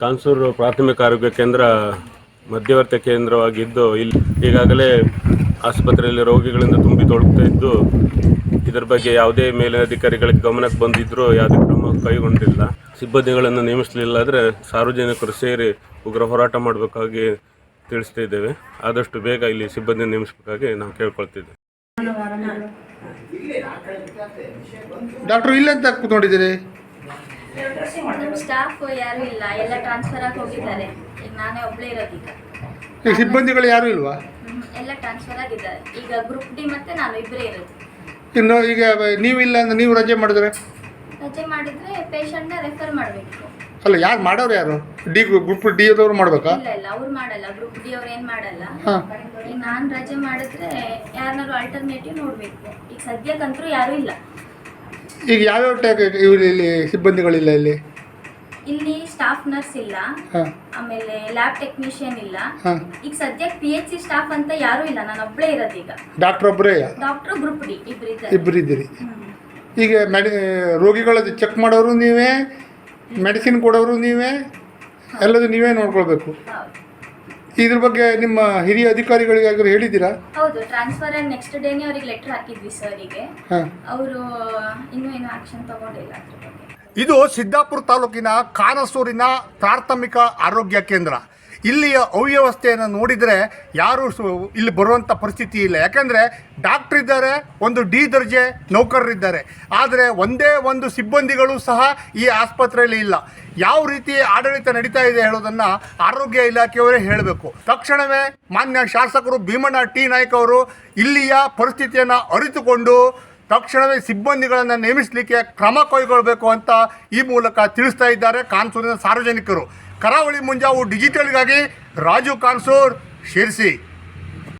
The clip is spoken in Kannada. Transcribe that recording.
ಕಾನ್ಸೂರು ಪ್ರಾಥಮಿಕ ಆರೋಗ್ಯ ಕೇಂದ್ರ ಮಧ್ಯವರ್ತಿ ಕೇಂದ್ರವಾಗಿದ್ದು ಇಲ್ಲಿ ಈಗಾಗಲೇ ಆಸ್ಪತ್ರೆಯಲ್ಲಿ ರೋಗಿಗಳಿಂದ ತುಂಬಿ ತೊಳಗ್ತಾ ಇದ್ದು ಇದರ ಬಗ್ಗೆ ಯಾವುದೇ ಮೇಲಧಿಕಾರಿಗಳಿಗೆ ಗಮನಕ್ಕೆ ಬಂದಿದ್ದರೂ ಯಾವುದೇ ಕ್ರಮ ಕೈಗೊಂಡಿಲ್ಲ. ಸಿಬ್ಬಂದಿಗಳನ್ನು ನೇಮಿಸಲಿಲ್ಲಾದರೆ ಸಾರ್ವಜನಿಕರು ಸೇರಿ ಉಗ್ರ ಹೋರಾಟ ಮಾಡಬೇಕಾಗಿ ತಿಳಿಸ್ತಾ ಇದ್ದೇವೆ. ಆದಷ್ಟು ಬೇಗ ಇಲ್ಲಿ ಸಿಬ್ಬಂದಿ ನೇಮಿಸಬೇಕಾಗಿ ನಾವು ಕೇಳ್ಕೊಳ್ತಿದ್ದೇವೆ. ಡಾಕ್ಟರ್ ಇಲ್ಲ ಅಂತ ಕೂತ್ಕೊಂಡಿದ್ದೀರಿ? ನಮ್ಮ ಸ್ಟಾಫ್ ಯಾರು ಇಲ್ಲ, ಎಲ್ಲ ಟ್ರಾನ್ಸ್ಫರ್ ಆಗಿ ಹೋಗಿದ್ದಾರೆ. ಈಗ ನಾನೇ ಒಬ್ಳೇ ಇರೋದೀಗ. ಈಗ ಸಿಬ್ಬಂದಿಗಳು ಯಾರು ಇಲ್ವಾ? ಎಲ್ಲ ಟ್ರಾನ್ಸ್ಫರ್ ಆಗಿದ್ದಾರೆ. ಈಗ ಗ್ರೂಪ್ ಡಿ ಮತ್ತೆ ನಾನು ಇಬ್ಬರೇ ಇರೋದು. ಇನ್ನು ಈಗ ನೀವಿಲ್ಲ ಅಂದ್ರೆ ನೀವು ರಜೆ ಮಾಡಿದ್ರೆ ರಜೆ ಮಾಡಿದ್ರೆ ಪೇಷಂಟ್ನ ರೆಫರ್ ಮಾಡಬೇಕು. ಅಲ್ಲ, ಯಾರು ಮಾಡೋರು? ಯಾರು ಡಿ ಗ್ರೂಪ್ ಡಿ ಅವರು ಮಾಡಬೇಕಾ? ಇಲ್ಲ ಅವ್ರು ಮಾಡಲ್ಲ, ಗ್ರೂಪ್ ಡಿ ಅವ್ರು ಏನು ಮಾಡಲ್ಲ. ಹಾಂ, ಈಗ ನಾನು ರಜೆ ಮಾಡಿದ್ರೆ ಯಾರನ್ನಾರು ಆಲ್ಟರ್ನೇಟಿವ್ ನೋಡಬೇಕು. ಈಗ ಸದ್ಯಕ್ಕಂತೂ ಯಾರೂ ಇಲ್ಲ. ಈಗ ಯಾವ್ಯಾವ ಟೈಪ್ ಇಲ್ಲಿ ಸಿಬ್ಬಂದಿಗಳಿಲ್ಲ ಇಲ್ಲಿ ಸ್ಟಾಫ್ ನರ್ಸ್ ಇಲ್ಲ, ಹಾಂ, ಆಮೇಲೆ ಲ್ಯಾಬ್ ಟೆಕ್ನಿಷಿಯನ್ ಇಲ್ಲ. ಹಾಂ. ಈಗ ಸದ್ಯಕ್ಕೆ PHC ಸ್ಟಾಫ್ ಅಂತ ಯಾರೂ ಇಲ್ಲ, ನಾನು ಒಬ್ಬಳೇ ಇರೋದೀಗ. ಡಾಕ್ಟರ್ ಒಬ್ಬರೇ? ಡಾಕ್ಟ್ರು ಗ್ರೂಪ್ ಡಿ ಇಬ್ಬರು ಇದ್ದೀರಿ. ಈಗ ರೋಗಿಗಳ ಚೆಕ್ ಮಾಡೋರು ನೀವೇ, ಮೆಡಿಸಿನ್ ಕೊಡೋರು ನೀವೇ, ಎಲ್ಲದೂ ನೀವೇ ನೋಡ್ಕೊಳ್ಬೇಕು. ಇದ್ರ ಬಗ್ಗೆ ನಿಮ್ಮ ಹಿರಿಯ ಅಧಿಕಾರಿಗಳಿಗಾದ್ರೂ ಹೇಳಿದ್ದೀರಾ? ಹೌದು, ಟ್ರಾನ್ಸ್ಫರ್ ಆಗಿ ನೆಕ್ಸ್ಟ್ ಡೇನೇ ಅವ್ರಿಗೆ ಲೆಟರ್ ಹಾಕಿದ್ವಿ ಸರಿಗೆ. ಅವರು ಇನ್ನೂ ಏನೋ ಆಕ್ಷನ್ ತಗೊಂಡಿಲ್ಲ ಅದ್ರ ಬಗ್ಗೆ. ಇದು ಸಿದ್ದಾಪುರ ತಾಲೂಕಿನ ಕಾನಸೂರಿನ ಪ್ರಾಥಮಿಕ ಆರೋಗ್ಯ ಕೇಂದ್ರ. ಇಲ್ಲಿಯ ಅವ್ಯವಸ್ಥೆಯನ್ನು ನೋಡಿದರೆ ಯಾರು ಇಲ್ಲಿ ಬರುವಂಥ ಪರಿಸ್ಥಿತಿ ಇಲ್ಲ. ಯಾಕಂದರೆ ಡಾಕ್ಟ್ರ್ ಇದ್ದಾರೆ, ಒಂದು ಡಿ ದರ್ಜೆ ನೌಕರರಿದ್ದಾರೆ, ಆದರೆ ಒಂದೇ ಒಂದು ಸಿಬ್ಬಂದಿಗಳು ಸಹ ಈ ಆಸ್ಪತ್ರೆಯಲ್ಲಿ ಇಲ್ಲ. ಯಾವ ರೀತಿ ಆಡಳಿತ ನಡೀತಾ ಇದೆ ಹೇಳೋದನ್ನು ಆರೋಗ್ಯ ಇಲಾಖೆಯವರೇ ಹೇಳಬೇಕು. ತಕ್ಷಣವೇ ಮಾನ್ಯ ಶಾಸಕರು ಭೀಮಣ್ಣ ಟಿ ನಾಯ್ಕ ಅವರು ಇಲ್ಲಿಯ ಪರಿಸ್ಥಿತಿಯನ್ನು ಅರಿತುಕೊಂಡು ತಕ್ಷಣವೇ ಸಿಬ್ಬಂದಿಗಳನ್ನು ನೇಮಿಸಲಿಕ್ಕೆ ಕ್ರಮ ಕೈಗೊಳ್ಳಬೇಕು ಅಂತ ಈ ಮೂಲಕ ತಿಳಿಸ್ತಾ ಇದ್ದಾರೆ ಕಾನ್ಸೂರಿನ ಸಾರ್ವಜನಿಕರು. ಕರಾವಳಿ ಮುಂಜಾವು ಡಿಜಿಟಲ್ಗಾಗಿ ರಾಜು ಕಾನ್ಸೂರ್, ಶಿರ್ಸಿ.